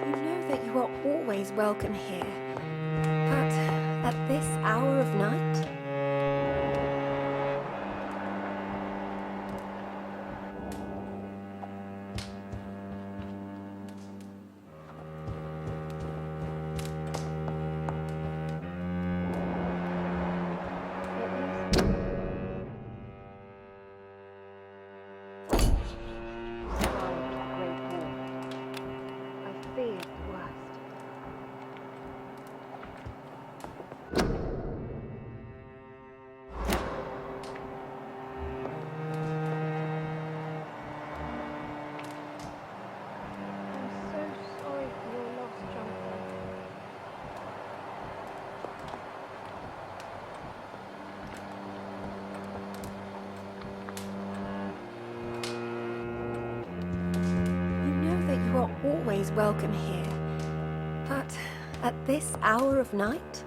You know that you are always welcome here, but at this hour of night? Always welcome here, but at this hour of night?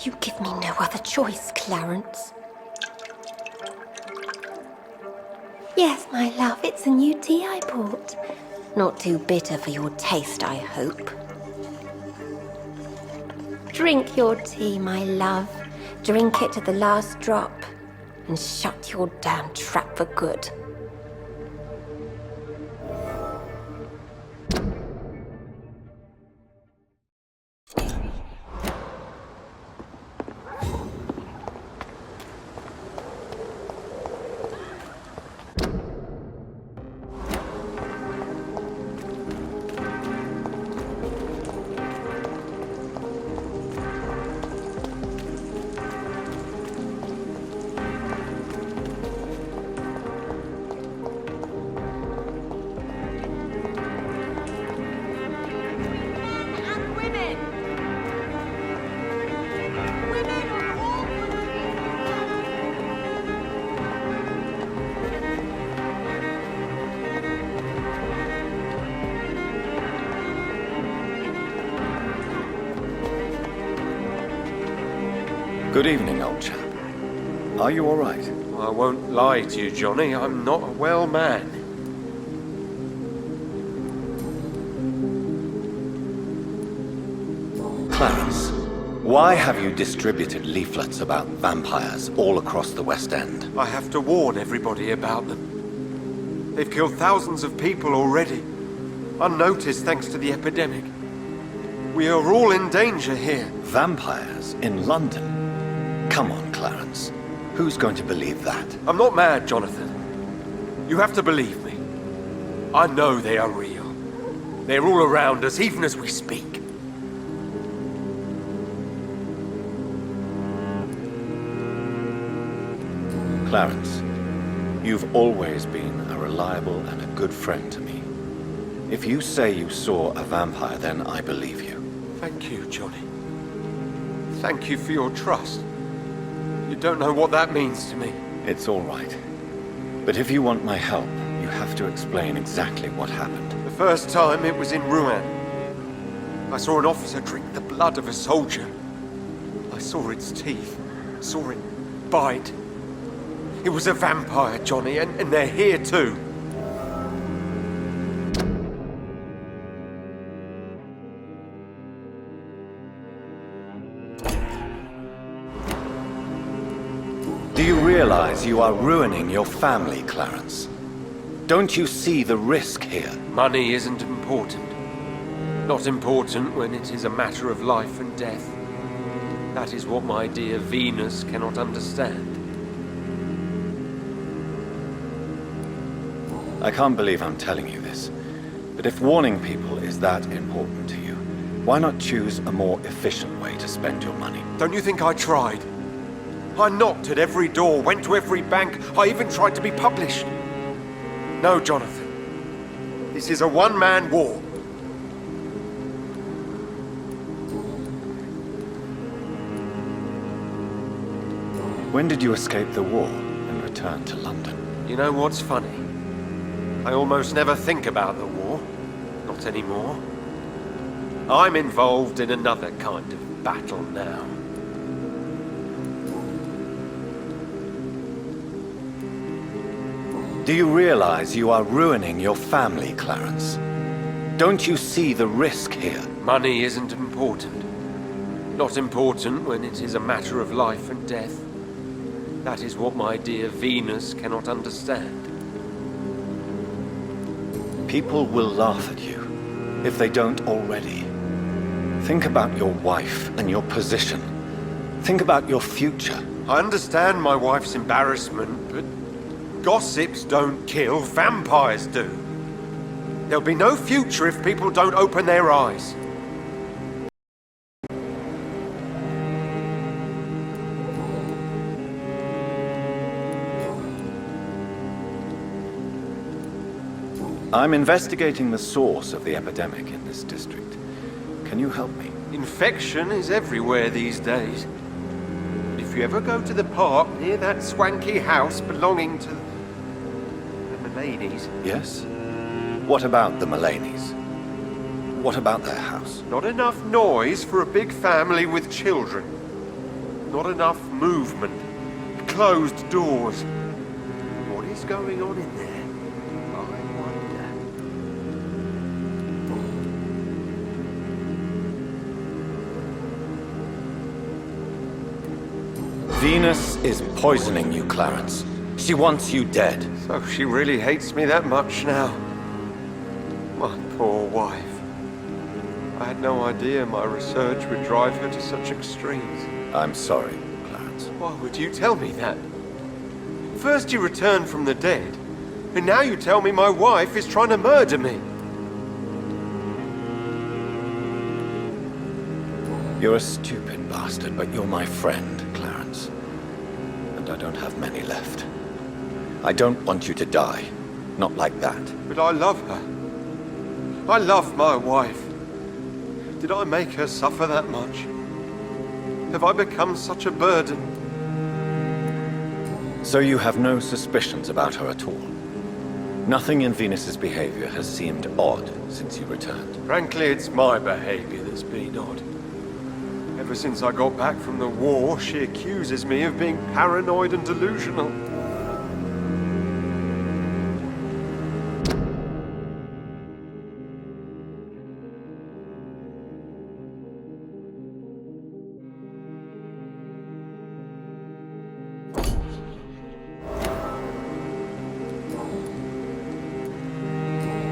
You give me no other choice, Clarence. Yes, my love, it's a new tea I bought. Not too bitter for your taste, I hope. Drink your tea, my love. Drink it to the last drop. And shut your damn trap for good. Good evening, old chap. Are you all right? I won't lie to you, Johnny. I'm not a well man. Clarence, why have you distributed leaflets about vampires all across the West End? I have to warn everybody about them. They've killed thousands of people already, unnoticed thanks to the epidemic. We are all in danger here. Vampires in London? Come on, Clarence. Who's going to believe that? I'm not mad, Jonathan. You have to believe me. I know they are real. They're all around us, even as we speak. Clarence, you've always been a reliable and a good friend to me. If you say you saw a vampire, then I believe you. Thank you, Johnny. Thank you for your trust. You don't know what that means to me. It's all right. But if you want my help, you have to explain exactly what happened. The first time it was in Rouen. I saw an officer drink the blood of a soldier. I saw its teeth, saw it bite. It was a vampire, Johnny, and they're here too. Do you realize you are ruining your family, Clarence? Don't you see the risk here? Money isn't important. Not important when it is a matter of life and death. That is what my dear Venus cannot understand. I can't believe I'm telling you this, but if warning people is that important to you, why not choose a more efficient way to spend your money? Don't you think I tried? I knocked at every door, went to every bank, I even tried to be published. No, Jonathan. This is a one-man war. When did you escape the war and return to London? You know what's funny? I almost never think about the war. Not anymore. I'm involved in another kind of battle now. Do you realize you are ruining your family, Clarence? Don't you see the risk here? Money isn't important. Not important when it is a matter of life and death. That is what my dear Venus cannot understand. People will laugh at you, if they don't already. Think about your wife and your position. Think about your future. I understand my wife's embarrassment, but gossips don't kill, vampires do. There'll be no future if people don't open their eyes. I'm investigating the source of the epidemic in this district. Can you help me? Infection is everywhere these days. But if you ever go to the park near that swanky house belonging to the Mullaneys... Yes? What about the Mullaneys? What about their house? Not enough noise for a big family with children. Not enough movement. Closed doors. What is going on in there? I wonder. Venus is poisoning you, Clarence. She wants you dead. So she really hates me that much now. My poor wife. I had no idea my research would drive her to such extremes. I'm sorry, Clarence. Why would you tell me that? First you returned from the dead, and now you tell me my wife is trying to murder me. You're a stupid bastard, but you're my friend, Clarence. And I don't have many left. I don't want you to die. Not like that. But I love her. I love my wife. Did I make her suffer that much? Have I become such a burden? So you have no suspicions about her at all? Nothing in Venus's behavior has seemed odd since you returned? Frankly, it's my behavior that's been odd. Ever since I got back from the war, she accuses me of being paranoid and delusional.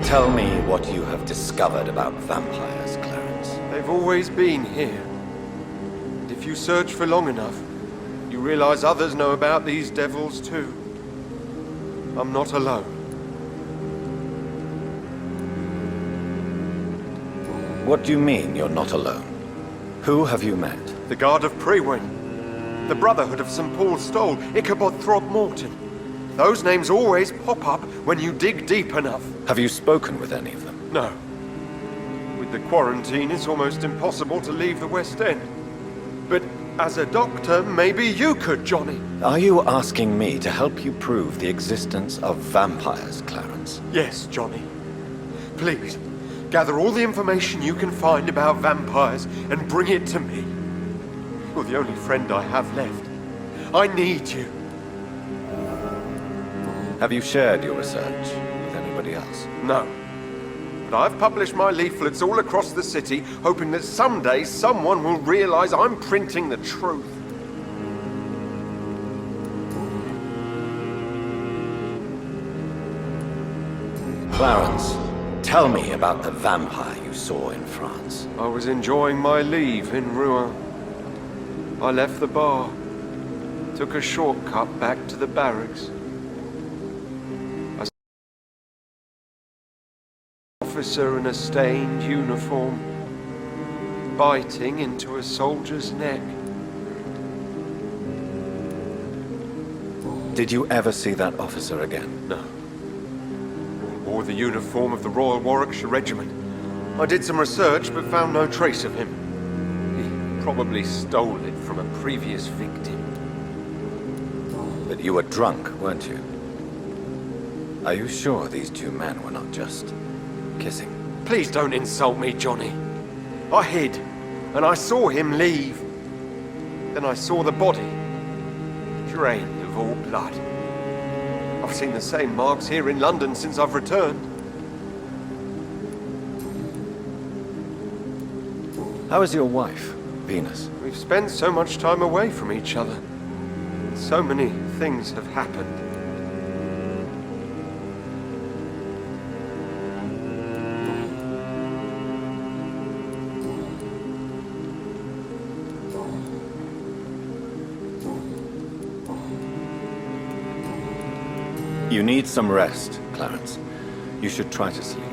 Tell me what you have discovered about vampires, Clarence. They've always been here. And if you search for long enough, you realize others know about these devils too. I'm not alone. What do you mean you're not alone? Who have you met? The Guard of Prewin, the Brotherhood of St. Paul Stole, Ichabod Throgmorton. Those names always pop up when you dig deep enough. Have you spoken with any of them? No. With the quarantine, it's almost impossible to leave the West End. But as a doctor, maybe you could, Johnny. Are you asking me to help you prove the existence of vampires, Clarence? Yes, Johnny. Please, gather all the information you can find about vampires and bring it to me. You're the only friend I have left. I need you. Have you shared your research with anybody else? No. But I've published my leaflets all across the city, hoping that someday someone will realize I'm printing the truth. Clarence, tell me about the vampire you saw in France. I was enjoying my leave in Rouen. I left the bar, took a shortcut back to the barracks. Officer in a stained uniform, biting into a soldier's neck. Did you ever see that officer again? No. He wore the uniform of the Royal Warwickshire Regiment. I did some research but found no trace of him. He probably stole it from a previous victim. But you were drunk, weren't you? Are you sure these two men were not just kissing? Please don't insult me, Johnny. I hid, and I saw him leave. Then I saw the body, drained of all blood. I've seen the same marks here in London since I've returned. How is your wife, Venus? We've spent so much time away from each other. So many things have happened. You need some rest, Clarence. You should try to sleep.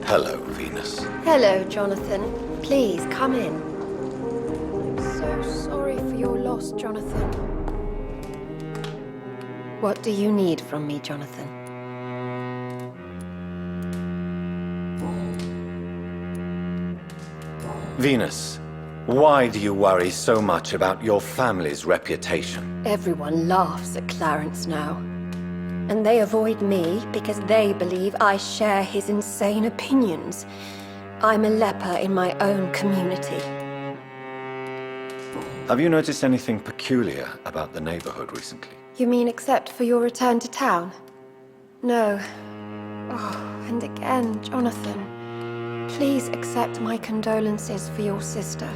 Hello, Venus. Hello, Jonathan. Please, come in. I'm so sorry for your loss, Jonathan. What do you need from me, Jonathan? Venus, why do you worry so much about your family's reputation? Everyone laughs at Clarence now. And they avoid me because they believe I share his insane opinions. I'm a leper in my own community. Have you noticed anything peculiar about the neighborhood recently? You mean except for your return to town? No. Oh, and again, Jonathan. Please accept my condolences for your sister.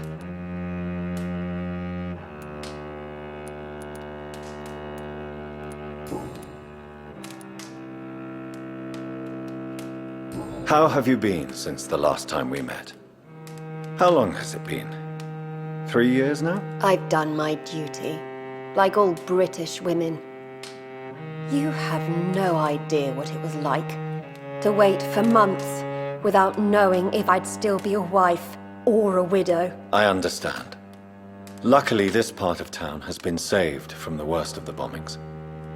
How have you been since the last time we met? How long has it been? 3 years now? I've done my duty, like all British women. You have no idea what it was like to wait for months without knowing if I'd still be a wife or a widow. I understand. Luckily, this part of town has been saved from the worst of the bombings,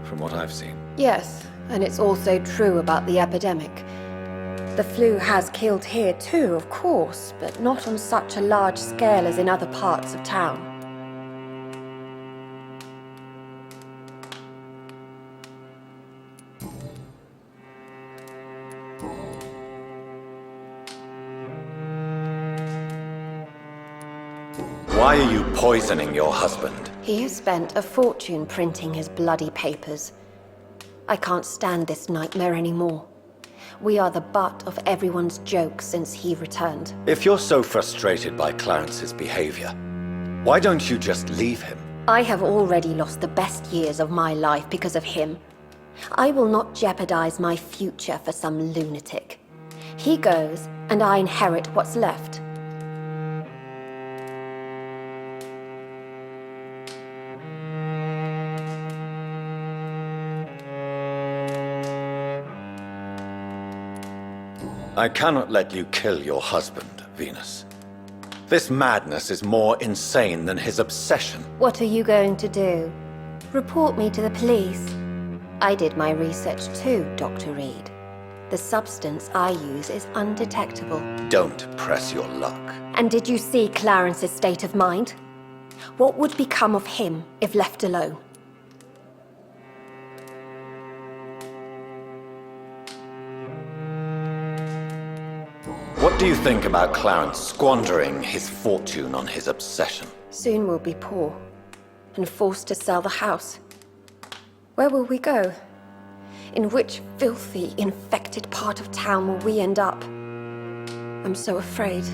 from what I've seen. Yes, and it's also true about the epidemic. The flu has killed here too, of course, but not on such a large scale as in other parts of town. Why are you poisoning your husband? He has spent a fortune printing his bloody papers. I can't stand this nightmare anymore. We are the butt of everyone's jokes since he returned. If you're so frustrated by Clarence's behavior, why don't you just leave him? I have already lost the best years of my life because of him. I will not jeopardize my future for some lunatic. He goes, and I inherit what's left. I cannot let you kill your husband, Venus. This madness is more insane than his obsession. What are you going to do? Report me to the police? I did my research too, Dr. Reid. The substance I use is undetectable. Don't press your luck. And did you see Clarence's state of mind? What would become of him if left alone? What do you think about Clarence squandering his fortune on his obsession? Soon we'll be poor and forced to sell the house. Where will we go? In which filthy, infected part of town will we end up? I'm so afraid.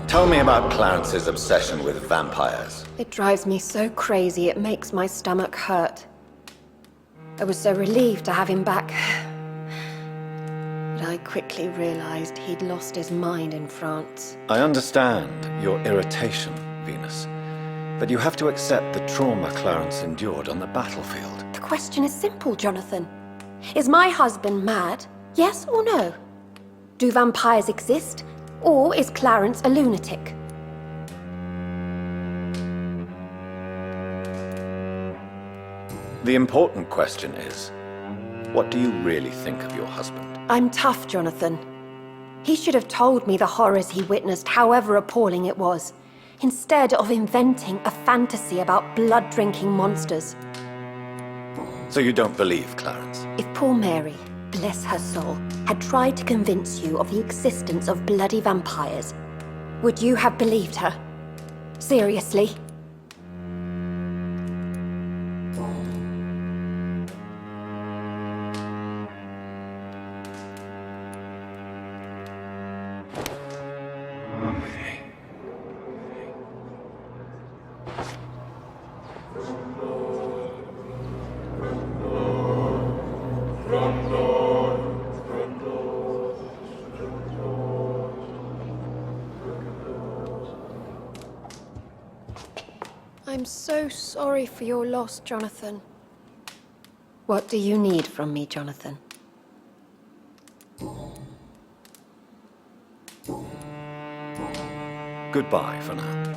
Tell me about Clarence's obsession with vampires. It drives me so crazy it makes my stomach hurt. I was so relieved to have him back. But I quickly realized he'd lost his mind in France. I understand your irritation, Venus, but you have to accept the trauma Clarence endured on the battlefield. The question is simple, Jonathan. Is my husband mad? Yes or no? Do vampires exist? Or is Clarence a lunatic? The important question is, what do you really think of your husband? I'm tough, Jonathan. He should have told me the horrors he witnessed, however appalling it was, instead of inventing a fantasy about blood-drinking monsters. So you don't believe Clarence? If poor Mary, bless her soul, had tried to convince you of the existence of bloody vampires, would you have believed her? Seriously? I'm so sorry for your loss, Jonathan. What do you need from me, Jonathan? Goodbye for now.